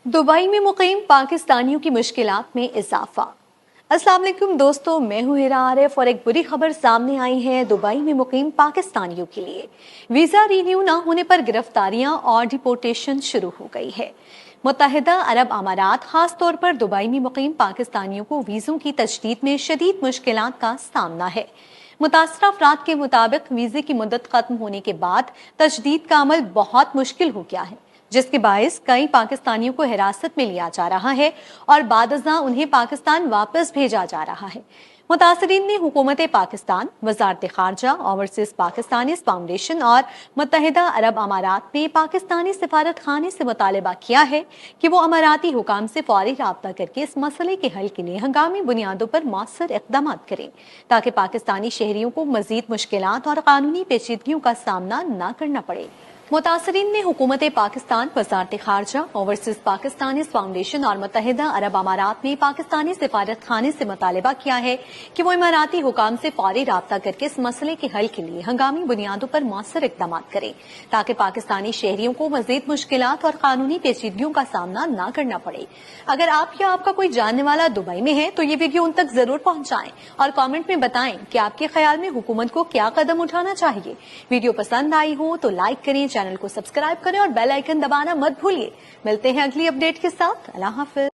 Dubai में मुकीम पाकिस्तानियों की मुश्किलात में इजाफा। अस्सलाम वालेकुम दोस्तों, मैं हूं हिरा आरिफ और एक बुरी खबर सामने आई है दुबई में मुकीम पाकिस्तानियों के लिए। वीजा रिन्यू न होने पर गिरफ्तारियां और डिपोर्टेशन शुरू हो गई है। मुत्तहिदा अरब अमारात खास तौर पर दुबई में मुकीम पाकिस्तानियों को वीजों की तजदीद में शदीद मुश्किलात का सामना है। मुतासरा अफराद के मुताबिक वीजे की मुद्दत खत्म होने के बाद तजदीद का अमल बहुत मुश्किल हो गया है, जिसके बायस कई पाकिस्तानियों को हिरासत में लिया जा रहा है और बादअज़ां उन्हें पाकिस्तान वापस भेजा जा रहा है। मुतासरीन ने हुकूमत पाकिस्तान, वजारत खारजा, ओवरसीज पाकिस्तानी फाउंडेशन और मुत्तहिदा अरब अमारात में पाकिस्तानी सिफारत खाने से मुतालबा किया है कि वो अमाराती हुकाम से फौरी राब्ता करके इस मसले के हल के लिए हंगामी बुनियादों पर मौसर इक़दाम करें, ताकि पाकिस्तानी शहरियों को मजीद मुश्किलात और कानूनी पेचीदगियों का सामना न करना पड़े। मुतासरीन ने हुकूमत पाकिस्तान, वजारत खारजा, ओवरसीज पाकिस्तानी फाउंडेशन और मुत्तहिदा अरब अमारात में पाकिस्तानी सिफारत खाने से मुतालबा किया है कि वो इमाराती हुकाम से फौरी राब्ता करके इस मसले के हल के लिए हंगामी बुनियादों पर मौसर इक़दाम करें, ताकि पाकिस्तानी शहरियों को मजीद मुश्किलात और कानूनी पेचीदगियों का सामना न करना पड़े। अगर आप या आपका कोई जानने वाला दुबई में है तो ये वीडियो उन तक जरूर पहुंचाएं और कमेंट में बताएं कि आपके ख्याल में हुकूमत को क्या कदम उठाना चाहिए। वीडियो पसंद आई हो तो लाइक करें, चैनल को सब्सक्राइब करें और बेल आइकन दबाना मत भूलिए। मिलते हैं अगली अपडेट के साथ। अल्लाह हाफिज।